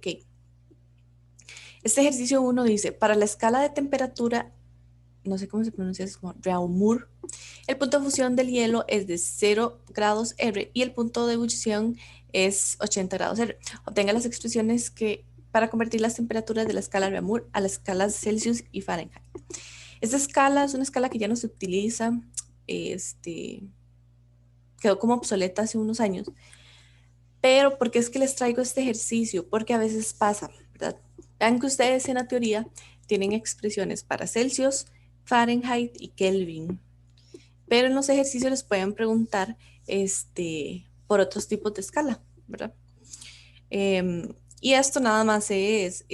Ok. Este ejercicio 1 dice, para la escala de temperatura, no sé cómo se pronuncia, es como Raumur, el punto de fusión del hielo es de 0 grados R y el punto de ebullición es 80 grados R. Obtenga las expresiones que para convertir las temperaturas de la escala Raumur a las escalas Celsius y Fahrenheit. Esta escala es una escala que ya no se utiliza, quedó como obsoleta hace unos años. Pero, ¿por qué es que les traigo este ejercicio? Porque a veces pasa, ¿verdad? Vean que ustedes en la teoría tienen expresiones para Celsius, Fahrenheit y Kelvin, pero en los ejercicios les pueden preguntar por otros tipos de escala, ¿verdad? Y esto nada más es,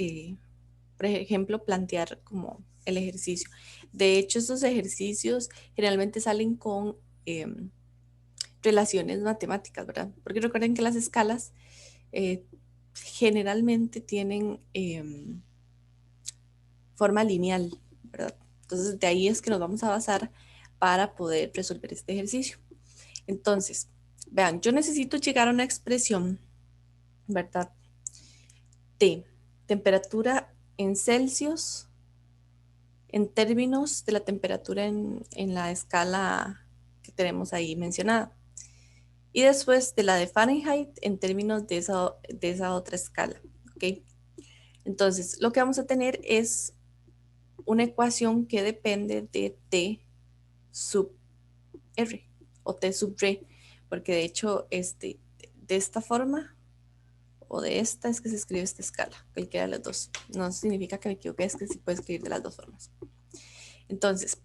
por ejemplo, plantear como el ejercicio. De hecho, estos ejercicios generalmente salen con relaciones matemáticas, ¿verdad? Porque recuerden que las escalas generalmente tienen forma lineal, ¿verdad? Entonces, de ahí es que nos vamos a basar para poder resolver este ejercicio. Entonces, vean, yo necesito llegar a una expresión, ¿verdad? De temperatura en Celsius en términos de la temperatura en la escala que tenemos ahí mencionada. Y después de la de Fahrenheit en términos de esa otra escala, ¿ok? Entonces, lo que vamos a tener es una ecuación que depende de T sub R o T sub R, porque de hecho, de esta forma o de esta es que se escribe esta escala, cualquiera de las dos. No significa que me equivoque, es que se puede escribir de las dos formas. Entonces,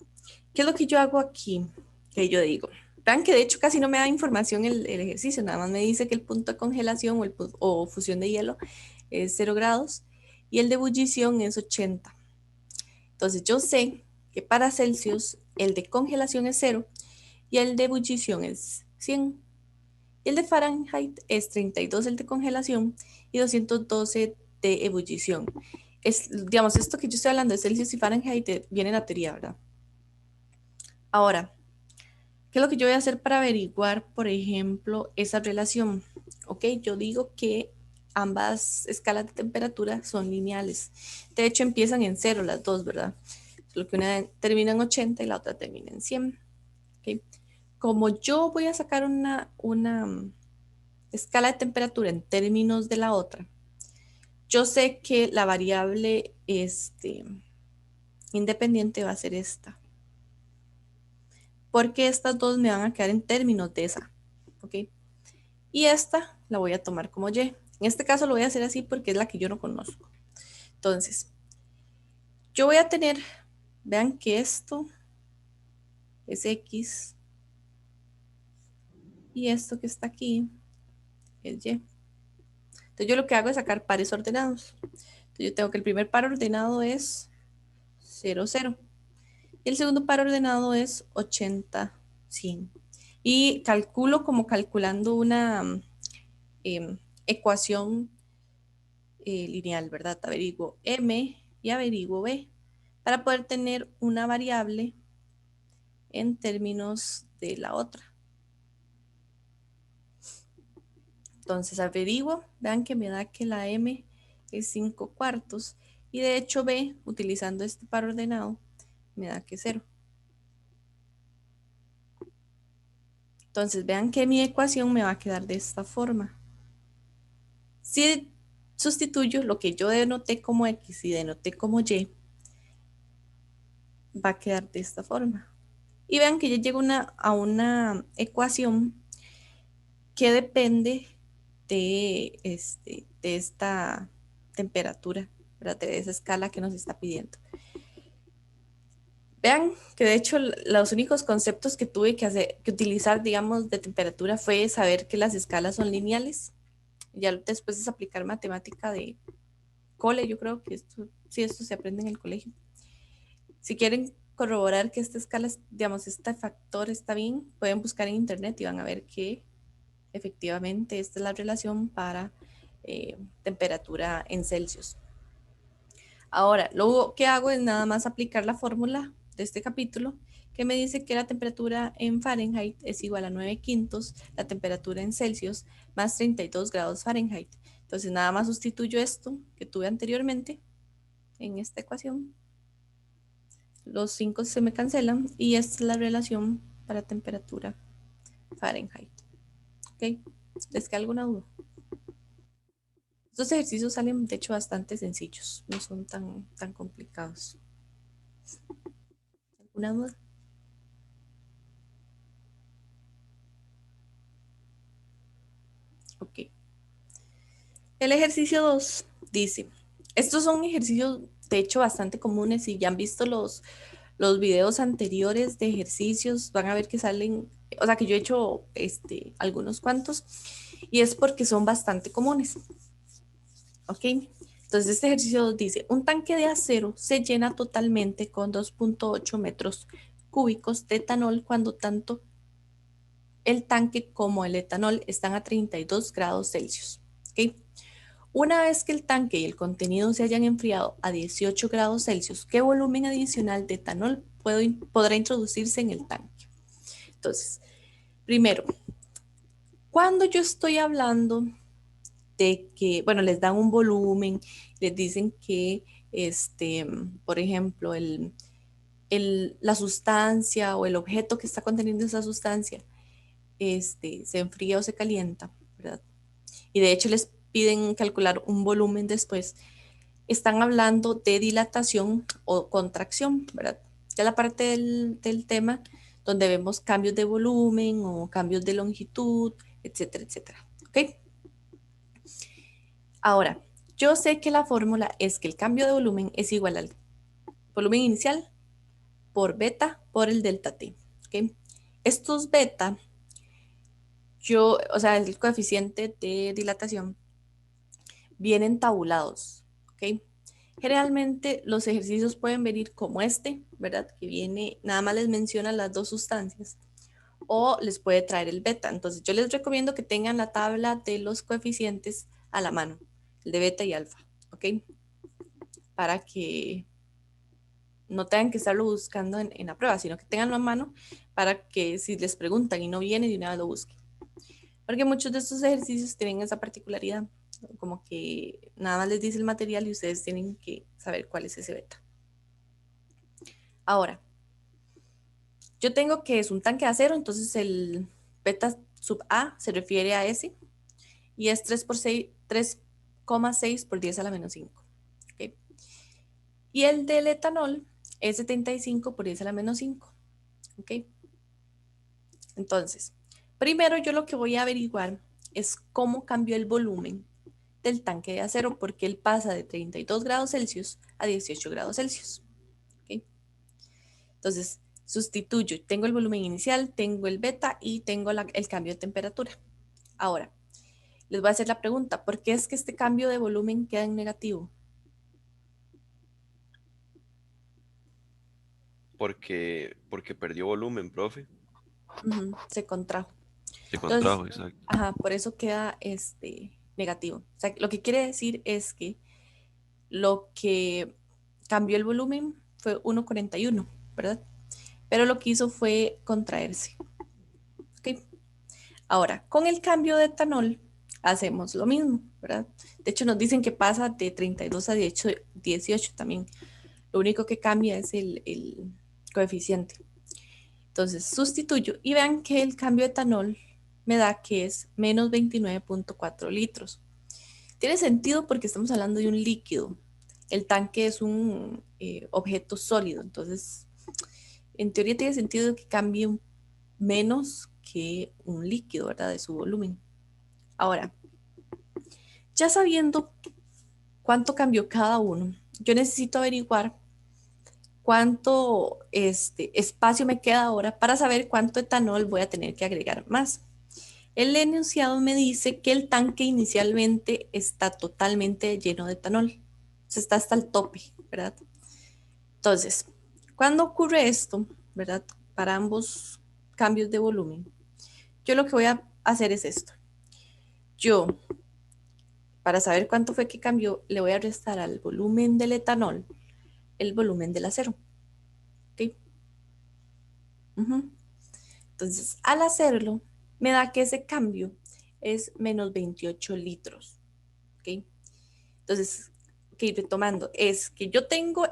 ¿qué es lo que yo hago aquí? Que yo digo, vean que de hecho casi no me da información el ejercicio, nada más me dice que el punto de congelación o fusión de hielo es 0 grados y el de ebullición es 80. Entonces yo sé que para Celsius el de congelación es 0 y el de ebullición es 100. Y el de Fahrenheit es 32 el de congelación y 212 de ebullición. Digamos, esto que yo estoy hablando de Celsius y Fahrenheit viene en la teoría, ¿verdad? Ahora, ¿qué es lo que yo voy a hacer para averiguar, por ejemplo, esa relación? Ok, yo digo que ambas escalas de temperatura son lineales. De hecho, empiezan en 0 las dos, ¿verdad? Solo que una termina en 80 y la otra termina en 100. ¿Okay? Como yo voy a sacar una escala de temperatura en términos de la otra, yo sé que la variable independiente va a ser esta. Porque estas dos me van a quedar en términos de esa. ¿Ok? Y esta la voy a tomar como Y. En este caso lo voy a hacer así porque es la que yo no conozco. Entonces, yo voy a tener, vean que esto es X y esto que está aquí es Y. Entonces yo lo que hago es sacar pares ordenados. Entonces yo tengo que el primer par ordenado es 0, 0. Y el segundo par ordenado es 80, 100. Y calculo como calculando una ecuación lineal, ¿verdad? Averiguo M y averiguo B para poder tener una variable en términos de la otra. Entonces averiguo, vean que me da que la M es 5 cuartos y de hecho B, utilizando este par ordenado, me da que 0. Entonces vean que mi ecuación me va a quedar de esta forma. Si sustituyo lo que yo denoté como X y denoté como Y, va a quedar de esta forma. Y vean que ya llego a una ecuación que depende de esta temperatura, ¿verdad? De esa escala que nos está pidiendo. Vean que de hecho los únicos conceptos que tuve que utilizar, digamos, de temperatura fue saber que las escalas son lineales. Ya después es aplicar matemática de cole, yo creo que esto se aprende en el colegio. Si quieren corroborar que esta escala, digamos, este factor está bien, pueden buscar en internet y van a ver que efectivamente esta es la relación para temperatura en Celsius. Ahora, lo que hago es nada más aplicar la fórmula de este capítulo que me dice que la temperatura en Fahrenheit es igual a 9 quintos la temperatura en Celsius más 32 grados Fahrenheit. Entonces nada más sustituyo esto que tuve anteriormente en esta ecuación. Los 5 se me cancelan y esta es la relación para temperatura Fahrenheit. ¿Ok? ¿Les queda alguna duda? Estos ejercicios salen, de hecho, bastante sencillos. No son tan complicados. ¿Alguna duda? Ok. El ejercicio 2 dice, estos son ejercicios, de hecho, bastante comunes. Si ya han visto los videos anteriores de ejercicios, van a ver que salen, o sea, que yo he hecho algunos cuantos, y es porque son bastante comunes. ¿Ok? Entonces, este ejercicio dice, un tanque de acero se llena totalmente con 2.8 metros cúbicos de etanol cuando tanto el tanque como el etanol están a 32 grados Celsius. ¿Ok? Una vez que el tanque y el contenido se hayan enfriado a 18 grados Celsius, ¿qué volumen adicional de etanol podrá introducirse en el tanque? Entonces, primero, cuando yo estoy hablando de que, bueno, les dan un volumen, les dicen que, por ejemplo, la sustancia o el objeto que está conteniendo esa sustancia, se enfría o se calienta, ¿verdad? Y de hecho les piden calcular un volumen después. Están hablando de dilatación o contracción, ¿verdad? Ya la parte del tema donde vemos cambios de volumen o cambios de longitud, etcétera, etcétera. ¿Ok? Ahora, yo sé que la fórmula es que el cambio de volumen es igual al volumen inicial por beta por el delta T. ¿Ok? Estos beta, o sea, el coeficiente de dilatación, vienen tabulados. ¿Ok? Generalmente los ejercicios pueden venir como ¿verdad? Que viene, nada más les menciona las dos sustancias o les puede traer el beta. Entonces yo les recomiendo que tengan la tabla de los coeficientes a la mano, el de beta y alfa, ¿ok? Para que no tengan que estarlo buscando en la prueba, sino que tenganlo a mano para que si les preguntan y no viene, de una vez lo busquen. Porque muchos de estos ejercicios tienen esa particularidad, como que nada más les dice el material y ustedes tienen que saber cuál es ese beta. Ahora, yo tengo que es un tanque de acero, entonces el beta sub A se refiere a ese y es 3,6 por 10 a la menos 5. ¿Okay? Y el del etanol es 75 por 10 a la menos 5. ¿Okay? Entonces, primero yo lo que voy a averiguar es cómo cambió el volumen del tanque de acero, porque él pasa de 32 grados Celsius a 18 grados Celsius. ¿Okay? Entonces, sustituyo, tengo el volumen inicial, tengo el beta y tengo el cambio de temperatura. Ahora, les voy a hacer la pregunta, ¿por qué es que este cambio de volumen queda en negativo? Porque perdió volumen, profe. Se contrajo. Se Entonces, contrajo, exacto. ajá, por eso queda negativo. O sea, lo que quiere decir es que lo que cambió el volumen fue 1,41, ¿verdad? Pero lo que hizo fue contraerse. ¿Ok? Ahora, con el cambio de etanol hacemos lo mismo, ¿verdad? De hecho, nos dicen que pasa de 32 a 18 también. Lo único que cambia es el coeficiente. Entonces, sustituyo y vean que el cambio de etanol me da que es menos 29,4 litros. Tiene sentido porque estamos hablando de un líquido. El tanque es un objeto sólido, entonces en teoría tiene sentido que cambie menos que un líquido, ¿verdad? De su volumen. Ahora, ya sabiendo cuánto cambió cada uno, yo necesito averiguar cuánto espacio me queda ahora para saber cuánto etanol voy a tener que agregar más. El enunciado me dice que el tanque inicialmente está totalmente lleno de etanol. Se está hasta el tope, ¿verdad? Entonces, cuando ocurre esto, ¿verdad? Para ambos cambios de volumen, yo lo que voy a hacer es esto. Yo, para saber cuánto fue que cambió, le voy a restar al volumen del etanol el volumen del acero. ¿Ok? Entonces, al hacerlo, me da que ese cambio es menos 28 litros. ¿ok? Entonces, ok, retomando, es que yo tengo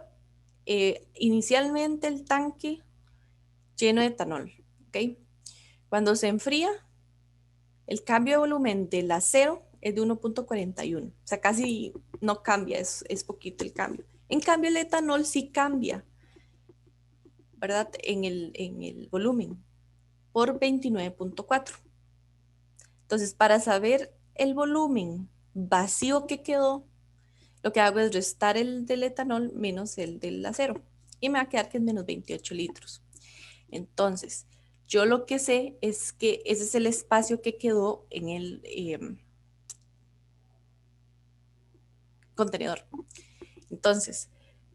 inicialmente el tanque lleno de etanol, ¿ok? Cuando se enfría, el cambio de volumen del acero es de 1,41, o sea, casi no cambia, es poquito el cambio. En cambio, el etanol sí cambia, ¿verdad? En el volumen por 29,4. Entonces, para saber el volumen vacío que quedó, lo que hago es restar el del etanol menos el del acero y me va a quedar que es menos 28 litros. Entonces, yo lo que sé es que ese es el espacio que quedó en el contenedor. Entonces,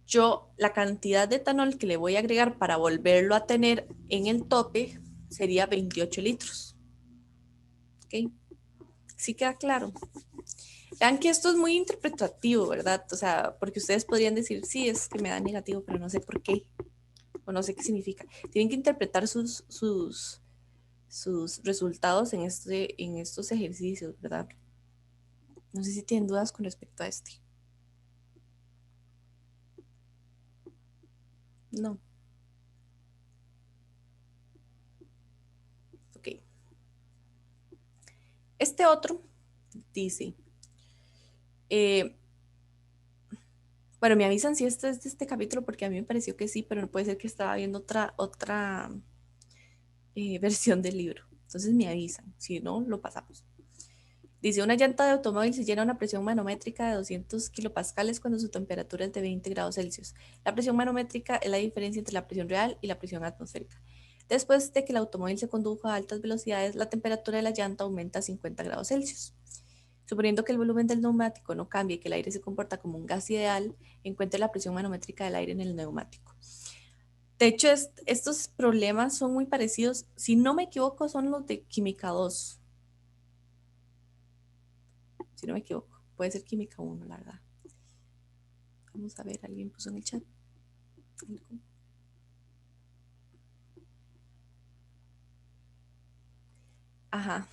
yo la cantidad de etanol que le voy a agregar para volverlo a tener en el tope sería 28 litros. ¿Ok? ¿Sí queda claro? Vean que esto es muy interpretativo, ¿verdad? O sea, porque ustedes podrían decir, sí, es que me da negativo, pero no sé por qué, o no sé qué significa. Tienen que interpretar sus resultados en estos ejercicios, ¿verdad? No sé si tienen dudas con respecto a este. No. Ok. Este otro dice, eh, bueno, me avisan si este es de este capítulo porque a mí me pareció que sí, pero no puede ser que estaba viendo otra versión del libro. Entonces me avisan, si no, lo pasamos. Dice, una llanta de automóvil se llena a una presión manométrica de 200 kilopascales cuando su temperatura es de 20 grados Celsius. La presión manométrica es la diferencia entre la presión real y la presión atmosférica. Después de que el automóvil se condujo a altas velocidades, la temperatura de la llanta aumenta a 50 grados Celsius. Suponiendo que el volumen del neumático no cambie y que el aire se comporta como un gas ideal, encuentre la presión manométrica del aire en el neumático. De hecho, estos problemas son muy parecidos. Si no me equivoco, son los de Química 2. Si no me equivoco. Puede ser Química 1, la verdad. Vamos a ver, alguien puso en el chat. Ajá.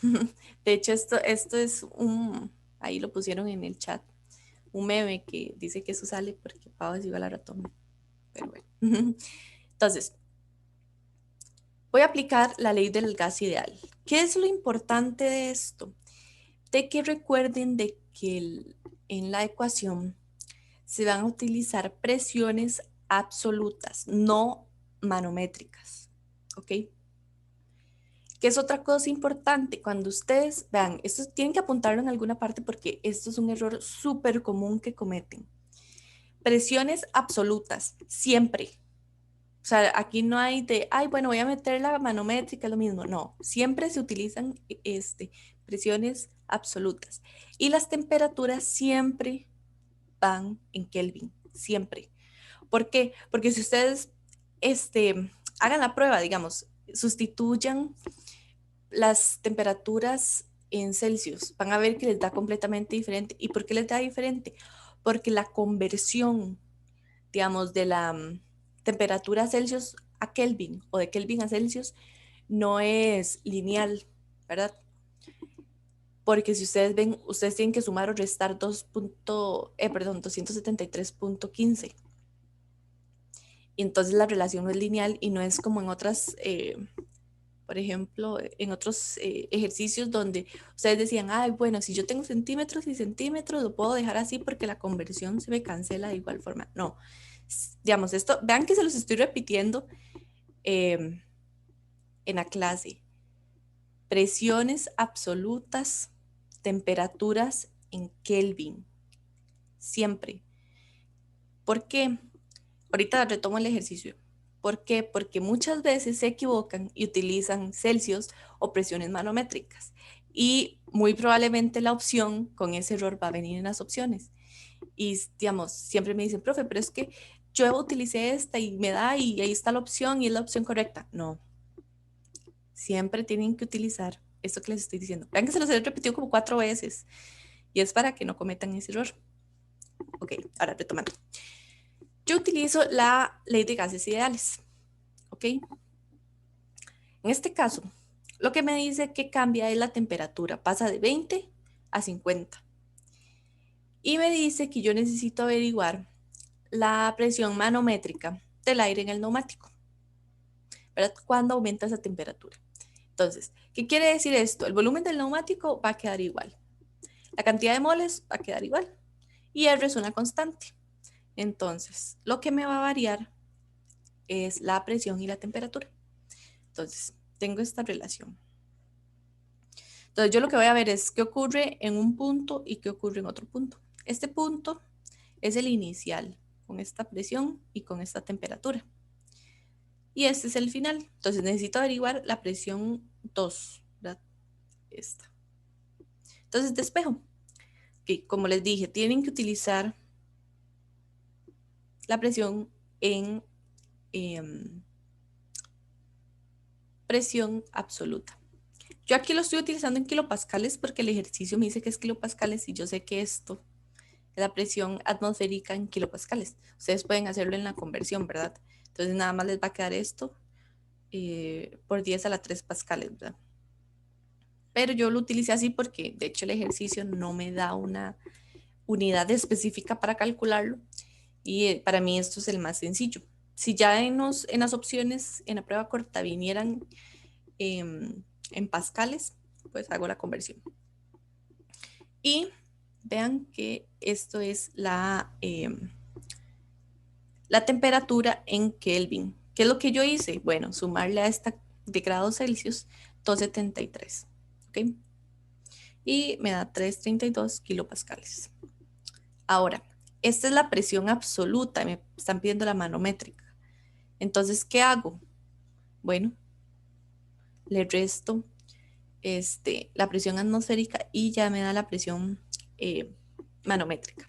De hecho, esto es ahí lo pusieron en el chat, un meme que dice que eso sale porque Pau es igual a ratón. Pero bueno. Entonces, voy a aplicar la ley del gas ideal. ¿Qué es lo importante de esto? De que recuerden de que en la ecuación se van a utilizar presiones absolutas, no manométricas. ¿Ok? Que es otra cosa importante, cuando ustedes vean, esto tienen que apuntarlo en alguna parte porque esto es un error súper común que cometen. Presiones absolutas, siempre. O sea, aquí no hay de, ay, bueno, voy a meter la manométrica, es lo mismo. No, siempre se utilizan presiones absolutas. Y las temperaturas siempre van en Kelvin, siempre. ¿Por qué? Porque si ustedes hagan la prueba, digamos, sustituyan las temperaturas en Celsius, van a ver que les da completamente diferente. ¿Y por qué les da diferente? Porque la conversión, digamos, de la temperatura Celsius a Kelvin o de Kelvin a Celsius no es lineal, ¿verdad? Porque si ustedes ven, ustedes tienen que sumar o restar 273,15. Y entonces la relación no es lineal y no es como en otras por ejemplo, en otros ejercicios donde ustedes decían, ay, bueno, si yo tengo centímetros y centímetros, lo puedo dejar así porque la conversión se me cancela de igual forma. No, digamos, esto, vean que se los estoy repitiendo eh, en la clase. Presiones absolutas, temperaturas en Kelvin, siempre. ¿Por qué? Ahorita retomo el ejercicio. ¿Por qué? Porque muchas veces se equivocan y utilizan Celsius o presiones manométricas. Y muy probablemente la opción con ese error va a venir en las opciones. Y digamos, siempre me dicen, profe, pero es que yo utilicé esta y me da y ahí está la opción y es la opción correcta. No, siempre tienen que utilizar esto que les estoy diciendo. Vean que se los he repetido como 4 veces y es para que no cometan ese error. Ok, ahora retomando. Yo utilizo la ley de gases ideales. ¿Ok? En este caso, lo que me dice que cambia es la temperatura, pasa de 20 a 50. Y me dice que yo necesito averiguar la presión manométrica del aire en el neumático, ¿verdad? Cuando aumenta esa temperatura. Entonces, ¿qué quiere decir esto? El volumen del neumático va a quedar igual. La cantidad de moles va a quedar igual. Y R es una constante. Entonces, lo que me va a variar es la presión y la temperatura. Entonces, tengo esta relación. Entonces, yo lo que voy a ver es qué ocurre en un punto y qué ocurre en otro punto. Este punto es el inicial, con esta presión y con esta temperatura. Y este es el final. Entonces, necesito averiguar la presión 2, ¿verdad? Esta. Entonces, despejo. Que como les dije, tienen que utilizar la presión en presión absoluta. Yo aquí lo estoy utilizando en kilopascales porque el ejercicio me dice que es kilopascales y yo sé que esto es la presión atmosférica en kilopascales. Ustedes pueden hacerlo en la conversión, ¿verdad? Entonces nada más les va a quedar esto por 10 a la 3 pascales, ¿verdad? Pero yo lo utilicé así porque de hecho el ejercicio no me da una unidad específica para calcularlo y para mí esto es el más sencillo. Si ya en las opciones en la prueba corta vinieran en pascales, pues hago la conversión. Y vean que esto es la temperatura en Kelvin. ¿Qué es lo que yo hice? Bueno, sumarle a esta de grados Celsius 273. ¿Ok? Y me da 332 kilopascales. Ahora, esta es la presión absoluta. Me están pidiendo la manométrica. Entonces, ¿qué hago? Bueno, le resto la presión atmosférica y ya me da la presión manométrica.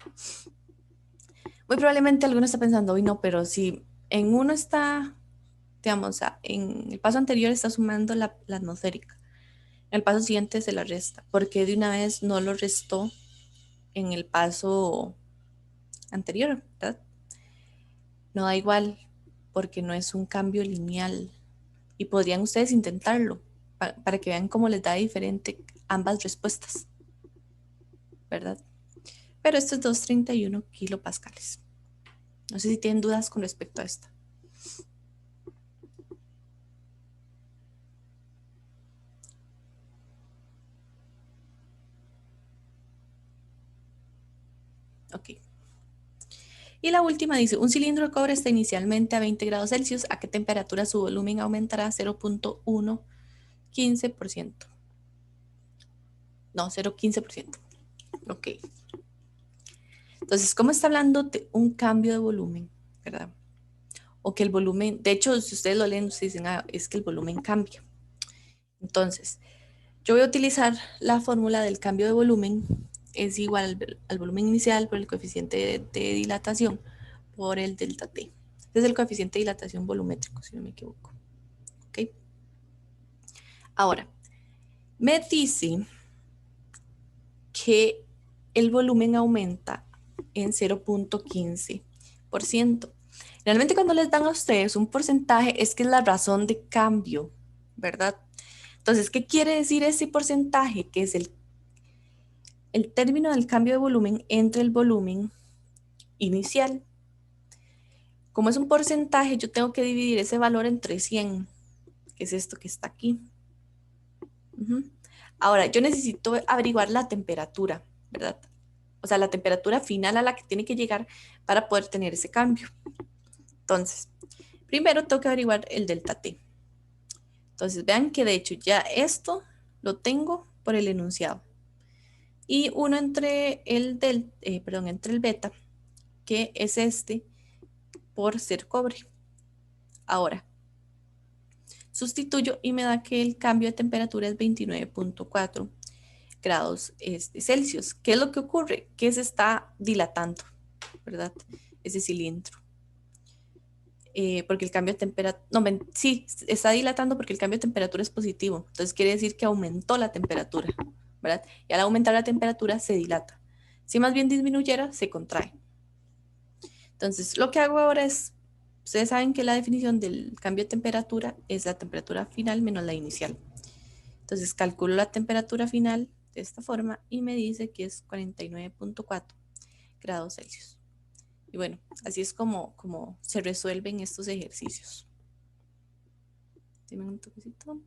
Muy probablemente alguno está pensando, hoy no, pero si en uno está, digamos, en el paso anterior está sumando la atmosférica, en el paso siguiente se la resta, porque de una vez no lo restó en el paso anterior, ¿verdad? No da igual, porque no es un cambio lineal y podrían ustedes intentarlo para que vean cómo les da diferente ambas respuestas, ¿verdad? Pero esto es 231 kilopascales. No sé si tienen dudas con respecto a esto. Ok. Y la última dice, un cilindro de cobre está inicialmente a 20 grados Celsius. ¿A qué temperatura su volumen aumentará 0.115%? No, 0.15%. Ok. Entonces, ¿cómo está hablando de un cambio de volumen? ¿Verdad? O que el volumen, de hecho, si ustedes lo leen, ustedes dicen, es que el volumen cambia. Entonces, yo voy a utilizar la fórmula del cambio de volumen. Es igual al volumen inicial por el coeficiente de dilatación por el delta T. Este es el coeficiente de dilatación volumétrico, si no me equivoco. ¿Ok? Ahora, me dice que el volumen aumenta en 0.15%. Realmente cuando les dan a ustedes un porcentaje es que es la razón de cambio, ¿verdad? Entonces, ¿qué quiere decir ese porcentaje? Que es el término del cambio de volumen entre el volumen inicial. Como es un porcentaje, yo tengo que dividir ese valor entre 100, que es esto que está aquí. Ahora, yo necesito averiguar la temperatura, ¿verdad? O sea, la temperatura final a la que tiene que llegar para poder tener ese cambio. Entonces, primero tengo que averiguar el delta T. Entonces, vean que de hecho ya esto lo tengo por el enunciado. Y uno entre entre el beta, que es este, por ser cobre. Ahora, sustituyo y me da que el cambio de temperatura es 29.4 grados Celsius. ¿Qué es lo que ocurre? Que se está dilatando, ¿verdad? Ese cilindro. Porque el cambio de temperatura, no, sí, está dilatando porque el cambio de temperatura es positivo. Entonces quiere decir que aumentó la temperatura, ¿verdad? Y al aumentar la temperatura se dilata. Si más bien disminuyera, se contrae. Entonces, lo que hago ahora es, ustedes saben que la definición del cambio de temperatura es la temperatura final menos la inicial. Entonces, calculo la temperatura final de esta forma y me dice que es 49.4 grados Celsius. Y bueno, así es como se resuelven estos ejercicios. Dime un toquecito.